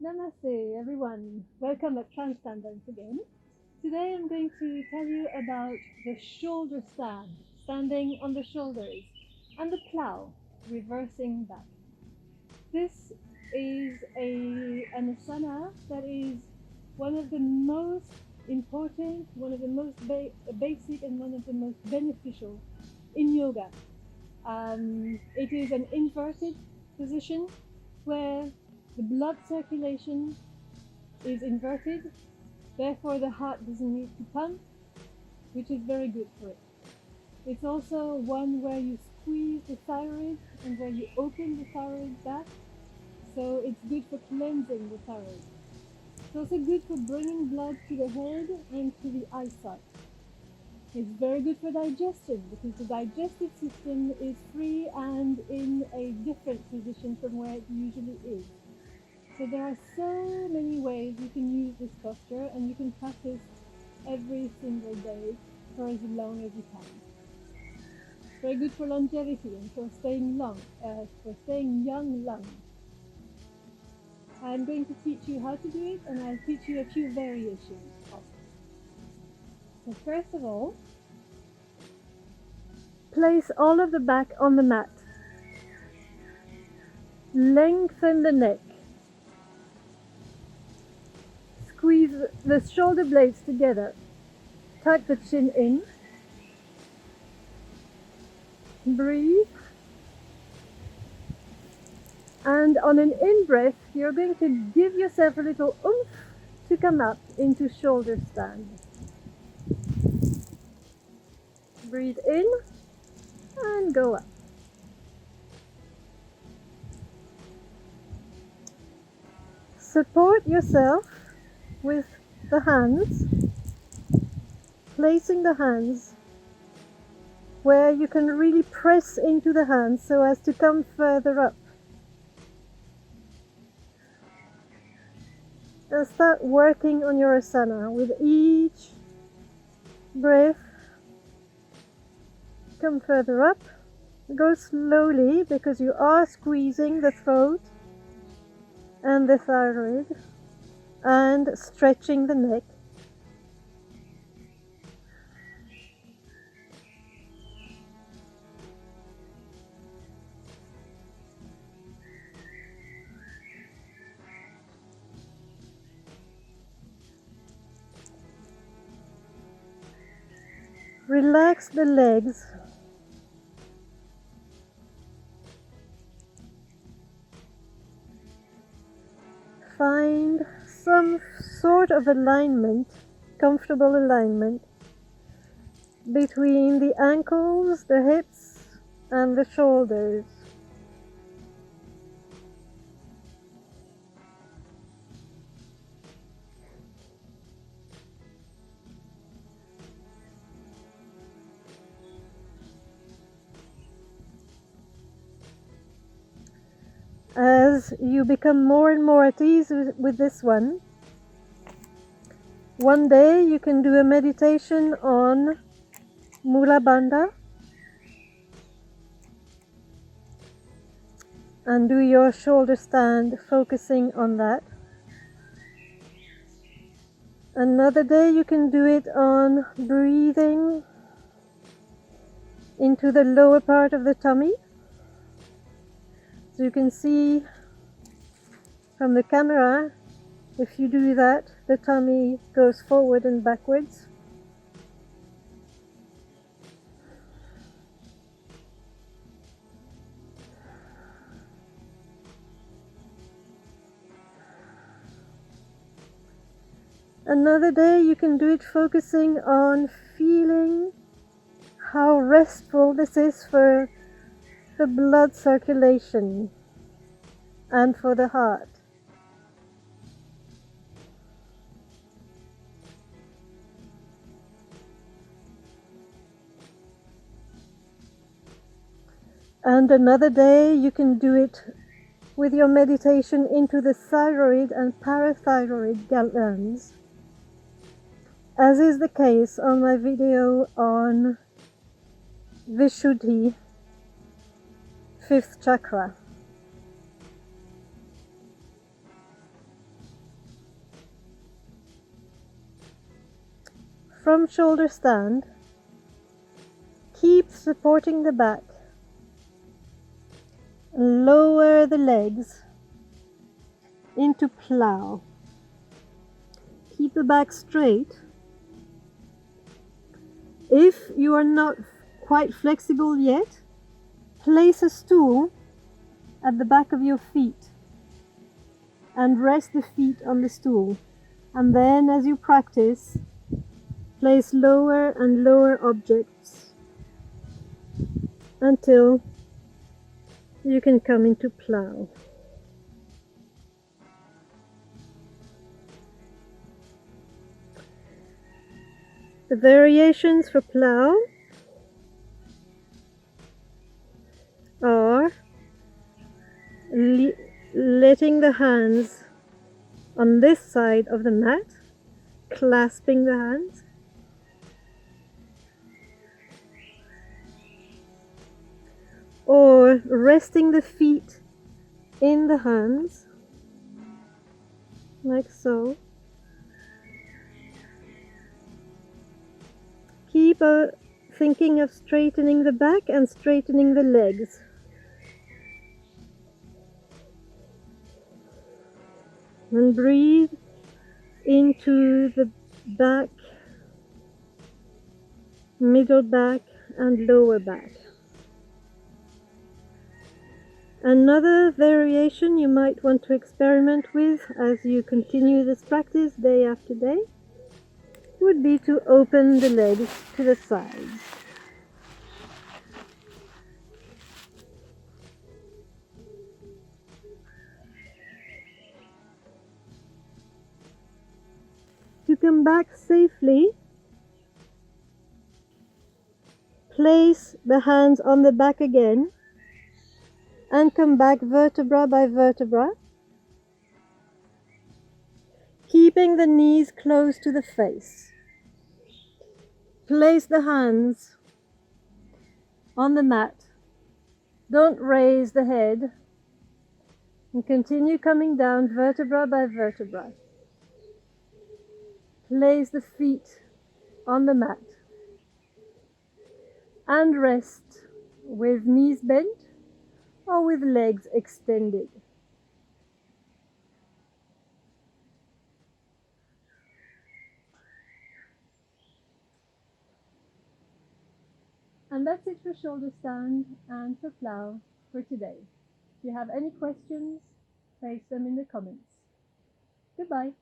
Namaste everyone, welcome at Trance once again. Today I'm going to tell you about the shoulder stand, standing on the shoulders, and the plough, reversing back. This is an asana that is one of the most important, one of the most basic and one of the most beneficial in yoga. It is an inverted position where the blood circulation is inverted, therefore the heart doesn't need to pump, which is very good for it. It's also one where you squeeze the thyroid and where you open the thyroid back, so it's good for cleansing the thyroid. It's also good for bringing blood to the head and to the eyesight. It's very good for digestion because the digestive system is free and in a different position from where it usually is. So there are so many ways you can use this posture, and you can practice every single day for as long as you can. It's very good for longevity and for staying young long. I'm going to teach you how to do it, and I'll teach you a few variations of it. So first of all, place all of the back on the mat. Lengthen the neck. Squeeze the shoulder blades together. Tuck the chin in. Breathe. And on an in-breath, you're going to give yourself a little oomph to come up into shoulder stand. Breathe in and go up. Support yourself with the hands, placing the hands where you can really press into the hands so as to come further up. And start working on your asana with each breath. Come further up. Go slowly because you are squeezing the throat and the thyroid and stretching the neck. Relax the legs. Find some sort of alignment, comfortable alignment between the ankles, the hips, and the shoulders. As you become more and more at ease with this one day you can do a meditation on Mula Bandha and do your shoulder stand focusing on that. Another day you can do it on breathing into the lower part of the tummy. So you can see from the camera, if you do that, the tummy goes forward and backwards. Another day you can do it focusing on feeling how restful this is for the blood circulation and for the heart. And another day you can do it with your meditation into the thyroid and parathyroid glands, as is the case on my video on Vishuddhi, 5th chakra. from shoulder stand, keep supporting the back. Lower the legs into plough. Keep the back straight. If you are not quite flexible yet, place a stool at the back of your feet and rest the feet on the stool. And then as you practice, place lower and lower objects until you can come into plough. The variations for plough are letting the hands on this side of the mat, clasping the hands, or resting the feet in the hands, like so. Keep thinking of straightening the back and straightening the legs. And breathe into the back, middle back and lower back. Another variation you might want to experiment with as you continue this practice day after day would be to open the legs to the sides. To come back safely, place the hands on the back again and come back vertebra by vertebra, keeping the knees close to the face. Place the hands on the mat. Don't raise the head and continue coming down vertebra by vertebra. Place the feet on the mat and rest with knees bent or with legs extended. And that's it for shoulder stand and for plough for today. If you have any questions, place them in the comments. Goodbye.